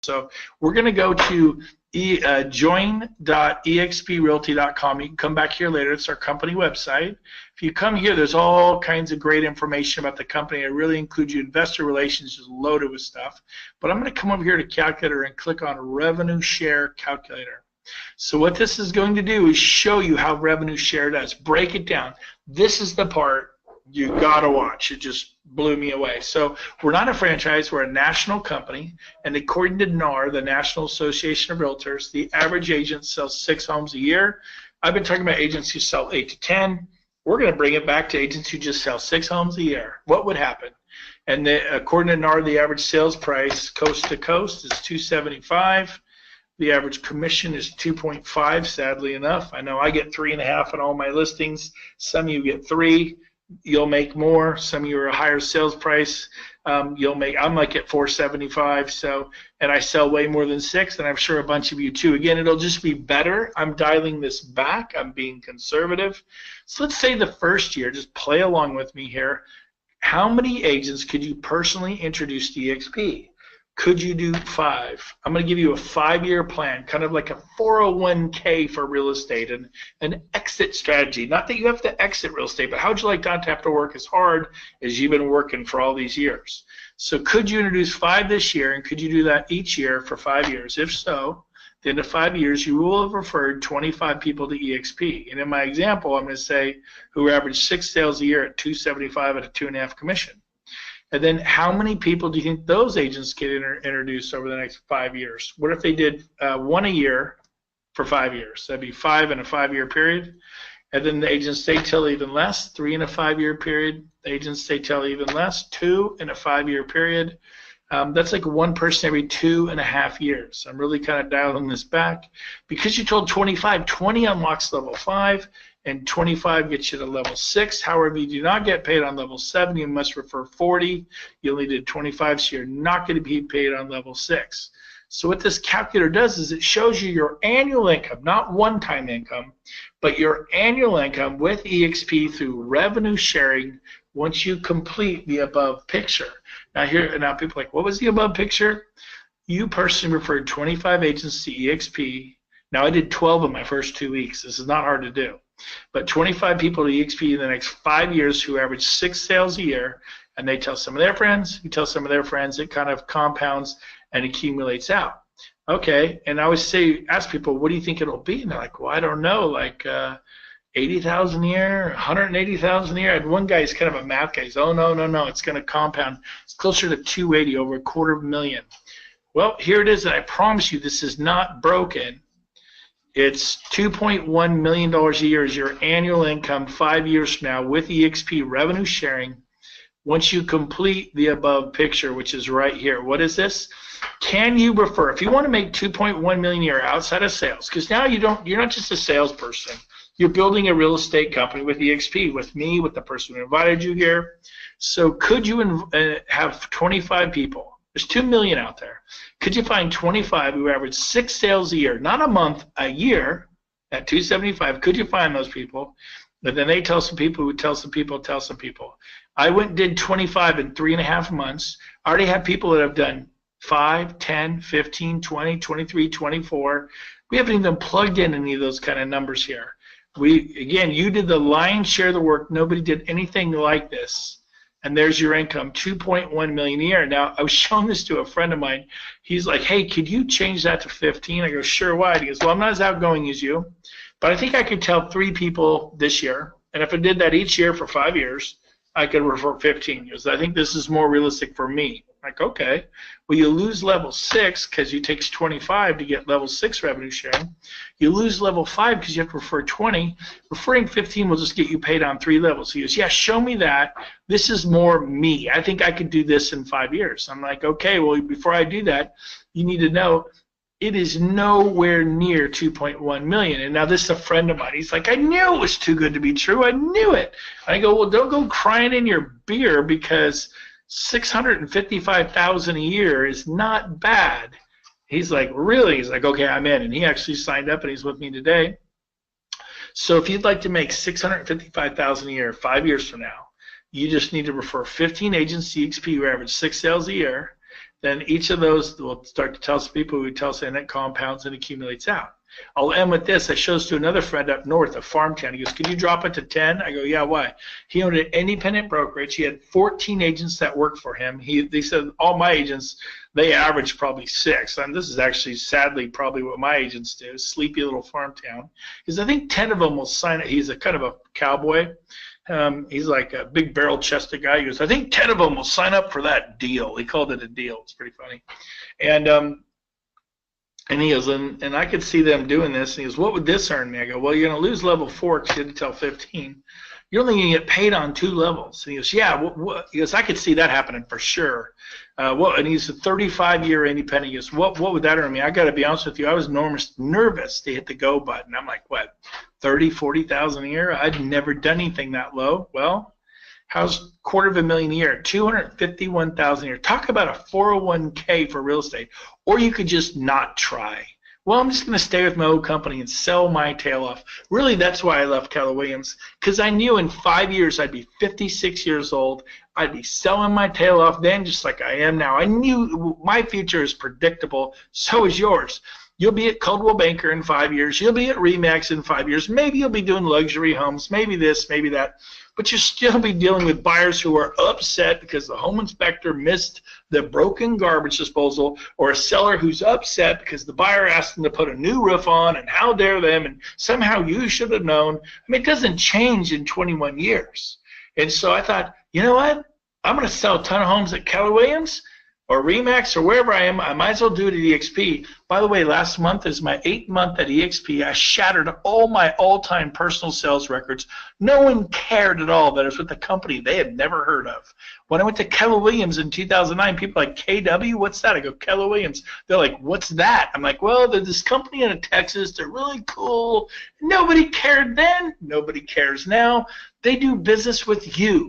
So we're going to go to join.exprealty.com. You can come back here later. It's our company website. If you come here, there's all kinds of great information about the company. I really include you investor relations, just loaded with stuff. But I'm going to come over here to Calculator and click on Revenue Share Calculator. So what this is going to do is show you how revenue share does. Break it down. This is the part you got to watch. It just blew me away. So we're not a franchise. We're a national company. And according to NAR, the National Association of Realtors, the average agent sells 6 homes a year. I've been talking about agents who sell 8 to 10. We're going to bring it back to agents who just sell 6 homes a year. What would happen? And according to NAR, the average sales price coast to coast is $275. The average commission is 2.5, sadly enough. I know I get 3.5 on all my listings. Some of you get 3. You'll make more. Some of you are a higher sales price. You'll make. I'm like at 475. So, and I sell way more than 6, and I'm sure a bunch of you too. Again, it'll just be better. I'm dialing this back. I'm being conservative. So let's say the first year. Just play along with me here. How many agents could you personally introduce to EXP? Could you do 5? I'm going to give you a 5-year plan, kind of like a 401k for real estate and an exit strategy. Not that you have to exit real estate, but how would you like not to have to work as hard as you've been working for all these years? So could you introduce 5 this year, and could you do that each year for 5 years? If so, at the end of 5 years, you will have referred 25 people to EXP. And in my example, I'm going to say who average 6 sales a year at $275 at a 2.5 commission. And then how many people do you think those agents get introduced over the next 5 years? What if they did 1 a year for 5 years? That'd be 5 in a 5-year period. And then the agents stay till even less, 3 in a 5-year period. The agents stay till even less, 2 in a 5-year period. That's like 1 person every 2.5 years. I'm really kind of dialing this back. Because you told 25, 20 unlocks level 5. And 25 gets you to level 6. However, you do not get paid on level 7. You must refer 40. You only did 25, so you're not going to be paid on level 6. So what this calculator does is it shows you your annual income, not one-time income, but your annual income with EXP through revenue sharing once you complete the above picture. Now people are like, what was the above picture? You personally referred 25 agents to EXP. Now I did 12 in my first 2 weeks. This is not hard to do. But 25 people to EXP in the next 5 years who average 6 sales a year, and they tell some of their friends, who tell some of their friends, it kind of compounds and accumulates out. Okay, and I always ask people, what do you think it'll be? And they're like, well, I don't know, like 80,000 a year, 180,000 a year. I had one guy, he's kind of a math guy. He's, oh, no, it's going to compound. It's closer to 280, over $250,000. Well, here it is, and I promise you this is not broken. It's $2.1 million a year is your annual income 5 years from now with EXP revenue sharing once you complete the above picture, which is right here. What is this? Can you refer, if you want to make $2.1 million a year outside of sales, because now you're not just a salesperson, you're building a real estate company with EXP, with me, with the person who invited you here. So could you have 25 people? There's 2 million out there. Could you find 25 who average 6 sales a year, not a month, a year, at 275? Could you find those people? But then they tell some people who tell some people tell some people. I went and did 25 in 3.5 months. I already have people that have done 5, 10, 15, 20, 23, 24. We haven't even plugged in any of those kind of numbers here. Again, you did the lion's share of the work. Nobody did anything like this. And there's your income, $2.1 million a year. Now, I was showing this to a friend of mine. He's like, hey, could you change that to 15? I go, sure, why? He goes, well, I'm not as outgoing as you, but I think I could tell 3 people this year. And if I did that each year for 5 years, I could refer 15. He goes, I think this is more realistic for me. I'm like, okay. Well, you lose level 6 because it takes 25 to get level 6 revenue sharing. You lose level 5 because you have to refer 20. Referring 15 will just get you paid on 3 levels. He goes, yeah, show me that. This is more me. I think I could do this in 5 years. I'm like, okay, well, before I do that, you need to know it is nowhere near 2.1 million. And now this is a friend of mine. He's like, I knew it was too good to be true. I knew it. I go, well, don't go crying in your beer because $655,000 a year is not bad. He's like, really? He's like, okay, I'm in. And he actually signed up, and he's with me today. So if you'd like to make $655,000 a year 5 years from now, you just need to refer 15 agents to EXP who average 6 sales a year. then each of those will start to tell some people who tell us, and it compounds and accumulates out. I'll end with this. I shows to another friend up north, a farm town. He goes, "Can you drop it to 10?" I go, "Yeah, why?" He owned an independent brokerage. He had 14 agents that worked for him. They said all my agents, they average probably 6. And this is actually, sadly, probably what my agents do, sleepy little farm town. Because I think 10 of them will sign it. He's a kind of a cowboy. He's like a big barrel-chested guy. He goes, "I think 10 of them will sign up for that deal." He called it a deal. It's pretty funny. And he goes, and I could see them doing this. And he goes, "What would this earn me?" I go, "Well, you're going to lose level 4 because you had to tell 15. You're only going to get paid on 2 levels." And he goes, "Yeah." He goes, "I could see that happening for sure." And he's a 35-year independent. He goes, what would that earn me? I got to be honest with you. I was nervous to hit the go button. I'm like, what, 30, 40,000 a year? I'd never done anything that low. Well, how's $250,000 a year? 251,000 a year. Talk about a 401k for real estate. Or you could just not try. Well, I'm just going to stay with my old company and sell my tail off. Really, that's why I left Keller Williams, because I knew in 5 years I'd be 56 years old. I'd be selling my tail off then just like I am now. I knew my future is predictable. So is yours. You'll be at Coldwell Banker in 5 years. You'll be at RE/MAX in 5 years. Maybe you'll be doing luxury homes, maybe this, maybe that. But you'll still be dealing with buyers who are upset because the home inspector missed the broken garbage disposal, or a seller who's upset because the buyer asked them to put a new roof on, and how dare them, and somehow you should have known. I mean, it doesn't change in 21 years. And so I thought, you know what? I'm going to sell a ton of homes at Keller Williams or RE/MAX or wherever I am. I might as well do it at EXP. By the way, last month is my 8th month at EXP. I shattered all my all-time personal sales records. No one cared at all that I was with a company they had never heard of. When I went to Keller Williams in 2009, people were like, "KW, what's that?" I go, "Keller Williams." They're like, "What's that?" I'm like, "Well, there's this company out of Texas. They're really cool." Nobody cared then. Nobody cares now. They do business with you.